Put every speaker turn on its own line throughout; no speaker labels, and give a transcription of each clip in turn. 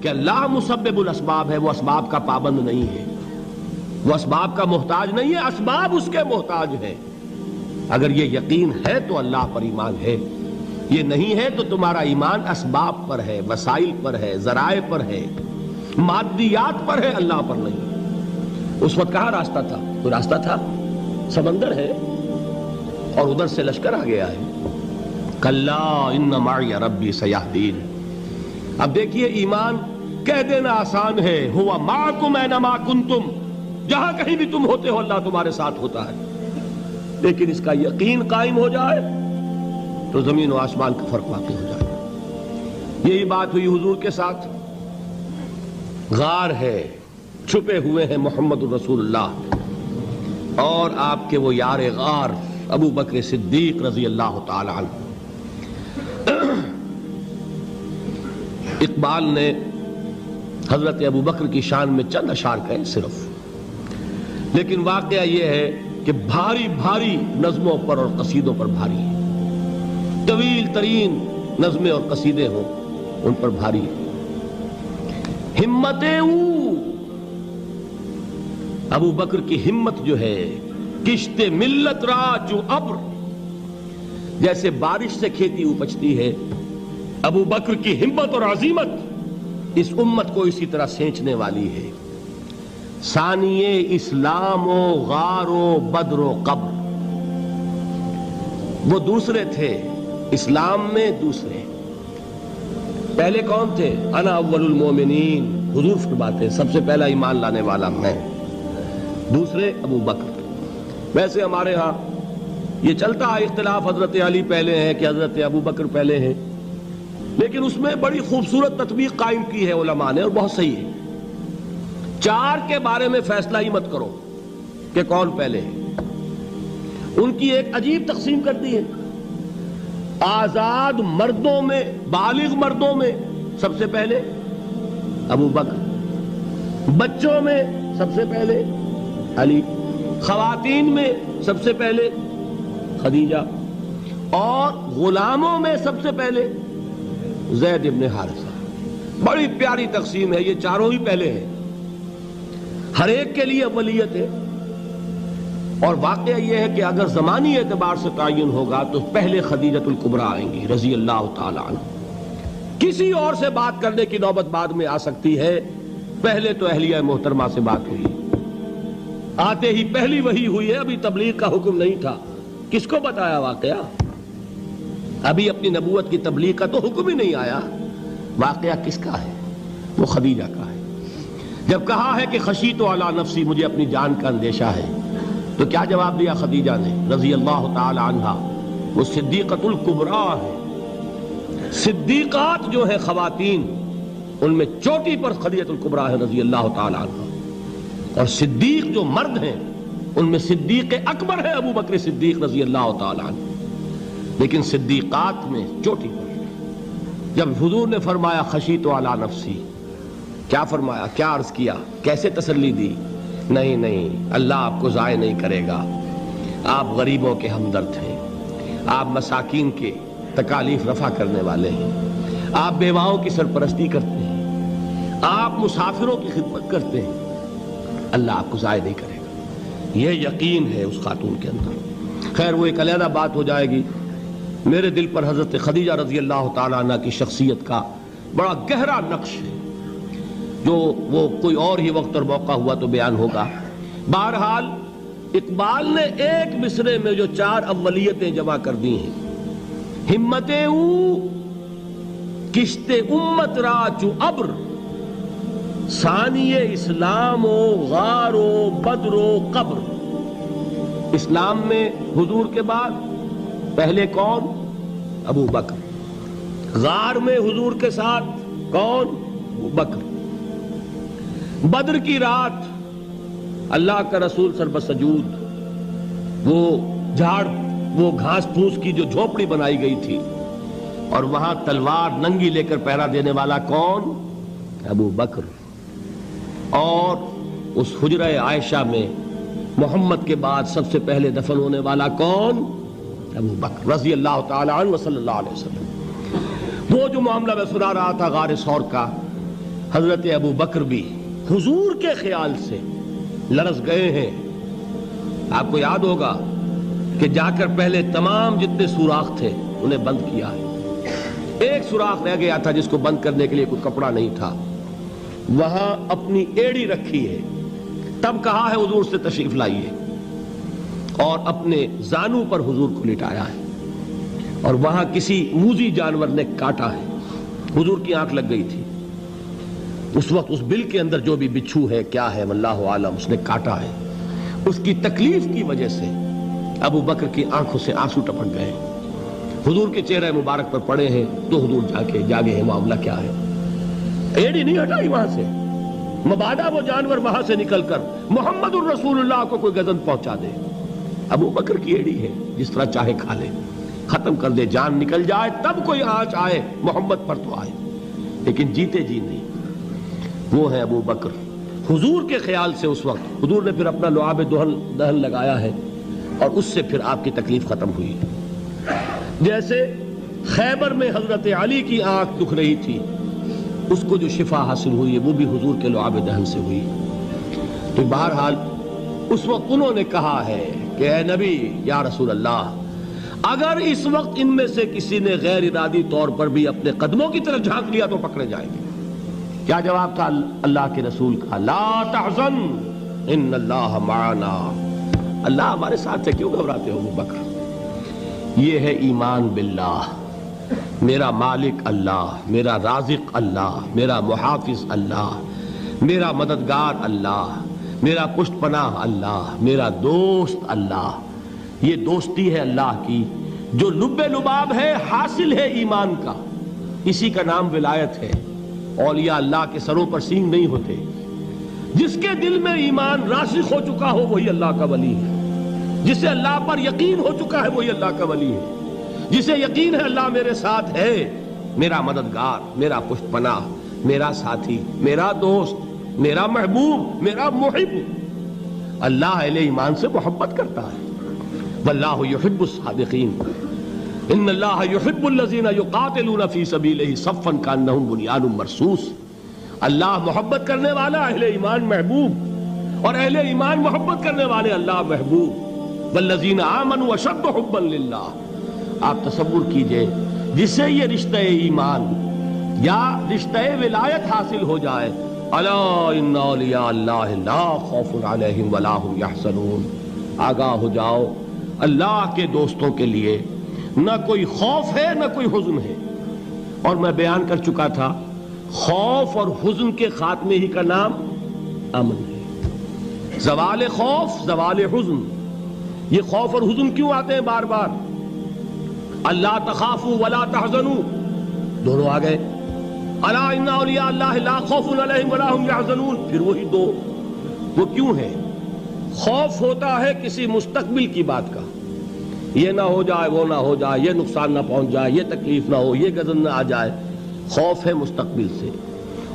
کہ اللہ مسبب الاسباب ہے، وہ اسباب کا پابند نہیں ہے، وہ اسباب کا محتاج نہیں ہے، اسباب اس کے محتاج ہیں۔ اگر یہ یقین ہے تو اللہ پر ایمان ہے، یہ نہیں ہے تو تمہارا ایمان اسباب پر ہے، وسائل پر ہے، ذرائع پر ہے، مادیات پر ہے، اللہ پر نہیں۔ اس وقت کہاں راستہ تھا؟ کوئی راستہ تھا؟ سمندر ہے اور ادھر سے لشکر آ گیا ہے۔ کلا ان معی ربی سیہدین۔ اب دیکھیے ایمان کہہ دینا آسان ہے، ہوا معکم اینما کنتم، جہاں کہیں بھی تم ہوتے ہو اللہ تمہارے ساتھ ہوتا ہے، لیکن اس کا یقین قائم ہو جائے تو زمین و آسمان کا فرق واقع ہو جائے۔ یہی بات ہوئی حضور کے ساتھ۔ غار ہے، چھپے ہوئے ہیں محمد الرسول اللہ اور آپ کے وہ یار غار ابو بکر صدیق رضی اللہ تعالی عنہ۔ اقبال نے حضرت ابو بکر کی شان میں چند اشعار کہے صرف، لیکن واقعہ یہ ہے کہ بھاری بھاری نظموں پر اور قصیدوں پر بھاری ہے، طویل ترین نظمیں اور قصیدے ہوں ان پر بھاری ہے۔ ہمتیں ابو بکر کی ہمت جو ہے، کشت ملت را جو ابر، جیسے بارش سے کھیتی اپجتی ہے، ابو بکر کی ہمت اور عزیمت اس امت کو اسی طرح سینچنے والی ہے۔ ثانیے اسلام و غار و بدر و قبر، وہ دوسرے تھے اسلام میں، دوسرے پہلے کون تھے؟ انا اول المومنین، حضور فرماتے ہیں سب سے پہلا ایمان لانے والا میں، دوسرے ابو بکر۔ ویسے ہمارے ہاں یہ چلتا ہے اختلاف، حضرت علی پہلے ہیں کہ حضرت ابو بکر پہلے ہیں، لیکن اس میں بڑی خوبصورت تطبیق قائم کی ہے علماء نے اور بہت صحیح ہے۔ چار کے بارے میں فیصلہ ہی مت کرو کہ کون پہلے ہے، ان کی ایک عجیب تقسیم کر دی ہے۔ آزاد مردوں میں، بالغ مردوں میں سب سے پہلے ابو بکر، بچوں میں سب سے پہلے علی، خواتین میں سب سے پہلے خدیجہ، اور غلاموں میں سب سے پہلے زید ابن حارثہ۔ بڑی پیاری تقسیم ہے، یہ چاروں ہی پہلے ہیں، ہر ایک کے لیے اولیت ہے۔ اور واقعہ یہ ہے کہ اگر زمانی اعتبار سے تعین ہوگا تو پہلے خدیجۃ الکبریٰ آئیں گی رضی اللہ تعالی عنہ۔ کسی اور سے بات کرنے کی نوبت بعد میں آ سکتی ہے، پہلے تو اہلیہ محترمہ سے بات ہوئی، آتے ہی پہلی وحی ہوئی ہے، ابھی تبلیغ کا حکم نہیں تھا۔ کس کو بتایا واقعہ؟ ابھی اپنی نبوت کی تبلیغ کا تو حکم ہی نہیں آیا۔ واقعہ کس کا ہے؟ وہ خدیجہ کا ہے۔ جب کہا ہے کہ خشیت علی نفسی، مجھے اپنی جان کا اندیشہ ہے، تو کیا جواب دیا خدیجہ نے رضی اللہ تعالی عنہا؟ وہ صدیقۃ الکبریٰ ہے۔ صدیقات جو ہیں خواتین، ان میں چوٹی پر خدیجۃ الکبریٰ ہے رضی اللہ تعالی عنہا، اور صدیق جو مرد ہیں ان میں صدیق اکبر ہے ابو بکر صدیق رضی اللہ تعالی عنہ، لیکن صدیقات میں چوٹی پر۔ جب حضور نے فرمایا خشیت علی نفسی، کیا فرمایا؟ کیا عرض کیا؟ کیسے تسلی دی؟ نہیں نہیں، اللہ آپ کو ضائع نہیں کرے گا، آپ غریبوں کے ہمدرد ہیں، آپ مساکین کے تکالیف رفع کرنے والے ہیں، آپ بیواؤں کی سرپرستی کرتے ہیں، آپ مسافروں کی خدمت کرتے ہیں، اللہ آپ کو ضائع نہیں کرے گا۔ یہ یقین ہے اس خاتون کے اندر۔ خیر وہ ایک علیحدہ بات ہو جائے گی۔ میرے دل پر حضرت خدیجہ رضی اللہ تعالیٰ عنہ کی شخصیت کا بڑا گہرا نقش ہے، جو وہ کوئی اور ہی وقت اور موقع ہوا تو بیان ہوگا۔ بہرحال اقبال نے ایک مصرے میں جو چار اولیتیں جمع کر دی ہیں، ہمتیں کشت امت را چو ابر، ثانی اسلام و غار و بدر و قبر۔ اسلام میں حضور کے بعد پہلے کون؟ ابو بکر۔ غار میں حضور کے ساتھ کون؟ ابو بکر۔ بدر کی رات اللہ کا رسول سر بسجود، وہ جھاڑ، وہ گھاس پھوس کی جو جھوپڑی بنائی گئی تھی، اور وہاں تلوار ننگی لے کر پہرا دینے والا کون؟ ابو بکر۔ اور اس حجرہ عائشہ میں محمد کے بعد سب سے پہلے دفن ہونے والا کون؟ ابو بکر رضی اللہ تعالی عنہ صلی اللہ علیہ وسلم۔ وہ جو معاملہ میں سنا رہا تھا غار ثور کا، حضرت ابو بکر بھی حضور کے خیال سے لرز گئے ہیں. آپ کو یاد ہوگا کہ جا کر پہلے تمام جتنے سوراخ تھے انہیں بند کیا ہے. ایک سوراخ رہ گیا تھا جس کو بند کرنے کے لیے کوئی کپڑا نہیں تھا. وہاں اپنی ایڑی رکھی ہے. تب کہا ہے حضور سے تشریف لائیے, اور اپنے زانو پر حضور کو لٹایا ہے. اور وہاں کسی موذی جانور نے کاٹا ہے. حضور کی آنکھ لگ گئی تھی. اس وقت اس بل کے اندر جو بھی بچھو ہے کیا ہے واللہ عالم, اس نے کاٹا ہے. اس کی تکلیف کی وجہ سے ابو بکر کی آنکھوں سے آنسو ٹپک گئے. حضور کے چہرے مبارک پر پڑے ہیں تو حضور جاگے ہیں معاملہ کیا ہے. ایڑی نہیں ہٹائی وہاں سے, مبادا وہ جانور وہاں سے نکل کر محمد الرسول اللہ کو کوئی گزن پہنچا دے. ابو بکر کی ایڑی ہے, جس طرح چاہے کھا لے, ختم کر دے, جان نکل جائے تب کوئی آنچ آئے محمد پر تو آئے, لیکن جیتے جی نہیں. وہ ہے ابو بکر. حضور کے خیال سے اس وقت حضور نے پھر اپنا لعاب دہن لگایا ہے, اور اس سے پھر آپ کی تکلیف ختم ہوئی. جیسے خیبر میں حضرت علی کی آنکھ دکھ رہی تھی, اس کو جو شفا حاصل ہوئی ہے وہ بھی حضور کے لعاب دہن سے ہوئی. تو بہرحال اس وقت انہوں نے کہا ہے کہ اے نبی یا رسول اللہ, اگر اس وقت ان میں سے کسی نے غیر ارادی طور پر بھی اپنے قدموں کی طرف جھانک لیا تو پکڑے جائیں گے. کیا جواب تھا اللہ کے رسول کا؟ لا تحزن ان اللہ معنا. اللہ ہمارے ساتھ سے, کیوں گھبراتے ہو ابو بکر؟ یہ ہے ایمان باللہ. میرا مالک اللہ, میرا رازق اللہ, میرا محافظ اللہ, میرا مددگار اللہ, میرا پشت پناہ اللہ, میرا دوست اللہ. یہ دوستی ہے اللہ کی جو لب لباب ہے, حاصل ہے ایمان کا. اسی کا نام ولایت ہے. اولیاء اللہ کے سروں پر سینگ نہیں ہوتے. جس کے دل میں ایمان راسخ ہو چکا ہو وہی اللہ کا ولی ہے. جسے اللہ پر یقین ہو چکا ہے وہی اللہ کا ولی ہے. جسے یقین ہے اللہ میرے ساتھ ہے, میرا مددگار, میرا پشت پناہ, میرا ساتھی, میرا دوست, میرا محبوب, میرا محب. اللہ اہل ایمان سے محبت کرتا ہے. واللہ یحب الصادقین. ان اللہ یحب الذین یقاتلون فی سبیلہ صفا کانہم بنیان مرصوص. اللہ محبت کرنے والا, اہل ایمان محبوب, اور اہل ایمان محبت کرنے والے اللہ محبوب. والذین آمنوا اشد حبا للہ. آپ تصور کیجئے جسے یہ رشتہ ایمان یا رشتہ ولایت حاصل ہو جائے, الا ان اولیاء اللہ لا خوف علیہم ولا هم یحزنون. آگاہ ہو جاؤ, اللہ کے دوستوں کے لیے نہ کوئی خوف ہے نہ کوئی حزن ہے. اور میں بیان کر چکا تھا, خوف اور حزن کے خاتمے ہی کا نام امن ہے. زوال خوف, زوال حزن. یہ خوف اور حزن کیوں آتے ہیں بار بار؟ اللہ تخافوا ولا تحزنوا, دونوں آ گئے. الا ان اولیاء اللہ لا خوف علیہم ولا هم یحزنون, پھر وہی دو. وہ کیوں ہے؟ خوف ہوتا ہے کسی مستقبل کی بات کا, یہ نہ ہو جائے, وہ نہ ہو جائے, یہ نقصان نہ پہنچ جائے, یہ تکلیف نہ ہو, یہ غضب نہ آ جائے. خوف ہے مستقبل سے.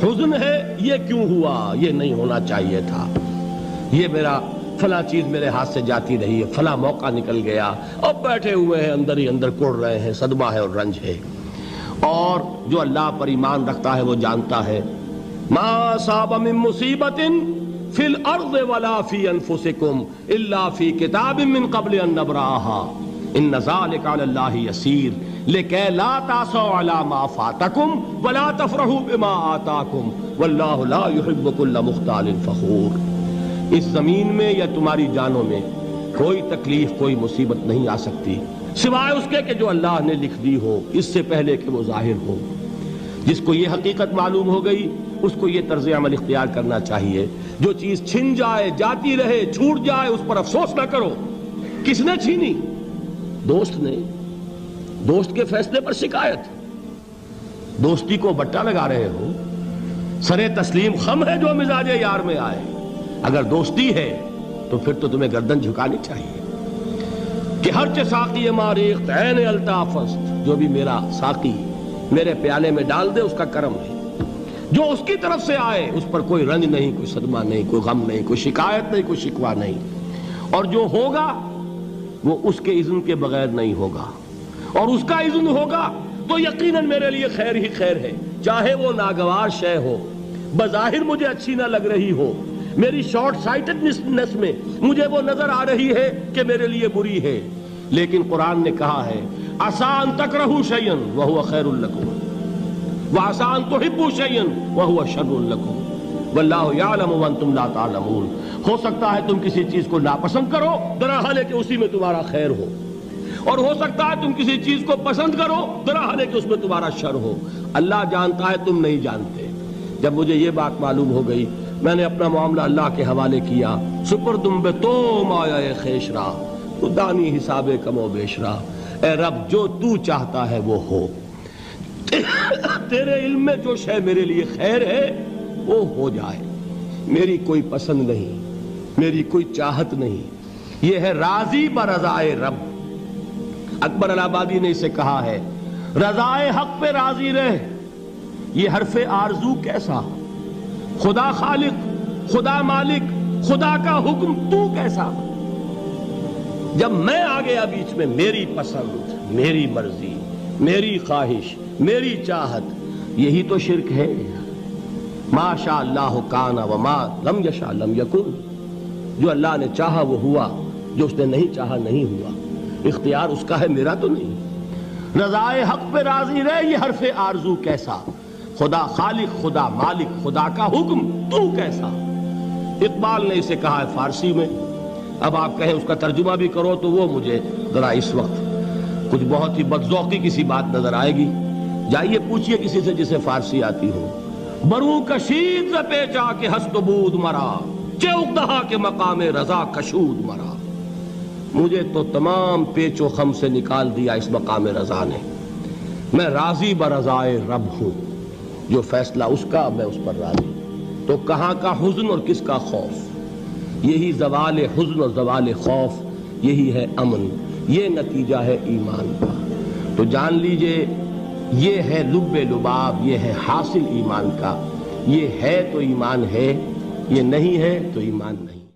حزن ہے یہ کیوں ہوا, یہ نہیں ہونا چاہیے تھا, یہ میرا فلاں چیز میرے ہاتھ سے جاتی رہی ہے, فلاں موقع نکل گیا, اب بیٹھے ہوئے ہیں اندر ہی اندر کڑ رہے ہیں, صدمہ ہے اور رنج ہے. اور جو اللہ پر ایمان رکھتا ہے وہ جانتا ہے ما اصاب من مصیبت فی الارض ولا فی انفسکم الا فی کتاب من قبل ان نبرأها ان ذلک علی اللہ یسیر لکی لا تعصوا علی ما فاتکم ولا تفرحوا بما آتاکم واللہ لا يحب کل مختال فخور. اس زمین میں یا تمہاری جانوں میں کوئی تکلیف, کوئی مصیبت نہیں آ سکتی سوائے اس کے کہ جو اللہ نے لکھ دی ہو, اس سے پہلے کہ وہ ظاہر ہو. جس کو یہ حقیقت معلوم ہو گئی اس کو یہ طرز عمل اختیار کرنا چاہیے. جو چیز چھن جائے, جاتی رہے, چھوٹ جائے, اس پر افسوس نہ کرو. کس نے چھینی؟ دوست نے. دوست کے فیصلے پر شکایت. دوستی کو بٹا لگا رہے ہو, سرے تسلیم خم ہے جو مزاج یار میں آئے. اگر دوستی ہے تو پھر تو تمہیں گردن جھکانی چاہیے کہ ہر چہ ساقی ماریخت عین الطافست, جو بھی میرا ساقی میرے پیالے میں ڈال دے اس کا کرم ہے. جو اس کی طرف سے آئے اس پر کوئی رنج نہیں, کوئی صدمہ نہیں, کوئی غم نہیں, کوئی شکایت نہیں, کوئی شکوہ نہیں. اور جو ہوگا وہ اس کے اذن کے بغیر نہیں ہوگا, اور اس کا اذن ہوگا تو یقیناً میرے لیے خیر ہی خیر ہے, چاہے وہ ناگوار شے ہو, بظاہر مجھے اچھی نہ لگ رہی ہو، میری شارٹ سائٹڈنس میں مجھے وہ نظر آ رہی ہے کہ میرے لیے بری ہے، لیکن قرآن نے کہا ہے عسیٰ ان تکرہوا شیئا وہو خیر لکم وعسیٰ ان تحبوا شیئا وہو شر لکم واللہ یعلم وانتم لا تعلمون۔ ہو سکتا ہے تم کسی چیز کو ناپسند کرو درحال ہے کہ اسی میں تمہارا خیر ہو، اور ہو سکتا ہے تم کسی چیز کو پسند کرو درحال ہے کہ اس میں تمہارا شر ہو۔ اللہ جانتا ہے، تم نہیں جانتے۔ جب مجھے یہ بات معلوم ہو گئی، میں نے اپنا معاملہ اللہ کے حوالے کیا۔ سپردم بے تو مایا خیش را تو دانی حساب کم و بیش را، اے رب جو تو چاہتا ہے وہ ہو، تیرے علم میں جو شے میرے لیے خیر ہے وہ ہو جائے، میری کوئی پسند نہیں، میری کوئی چاہت نہیں، یہ ہے راضی برضائے رب۔ اکبر الہ آبادی نے اسے کہا ہے رضائے حق پہ راضی رہ، یہ حرف آرزو کیسا، خدا خالق، خدا مالک، خدا کا حکم تو کیسا۔ جب میں آ گیا بیچ میں، میری پسند، میری مرضی، میری خواہش، میری چاہت، یہی تو شرک ہے۔ ما شاء اللہ کان وما لم یشاء لم یکن، جو اللہ نے چاہا وہ ہوا، جو اس نے نہیں چاہا نہیں ہوا، اختیار اس کا ہے، میرا تو نہیں۔ رضائے حق پہ راضی رہے، یہ حرف آرزو کیسا، خدا خالق، خدا مالک، خدا کا حکم تو کیسا۔ اقبال نے اسے کہا ہے فارسی میں، اب آپ کہیں اس کا ترجمہ بھی کرو تو وہ مجھے ذرا اس وقت کچھ بہت ہی بدذوقی کسی بات نظر آئے گی۔ جائیے پوچھئے کسی سے جسے فارسی آتی ہو، برو کشید ز پیچا کے ہست و بود مرا، چے اقدہا کے مقام رضا کشود مرا۔ مجھے تو تمام پیچ و خم سے نکال دیا اس مقام رضا نے، میں راضی برضائے رب ہوں، جو فیصلہ اس کا میں اس پر راضی۔ تو کہاں کا حزن اور کس کا خوف، یہی زوال حزن اور زوال خوف، یہی ہے امن، یہ نتیجہ ہے ایمان کا۔ تو جان لیجئے یہ ہے لب لباب، یہ ہے حاصل ایمان کا، یہ ہے تو ایمان ہے، یہ نہیں ہے تو ایمان نہیں۔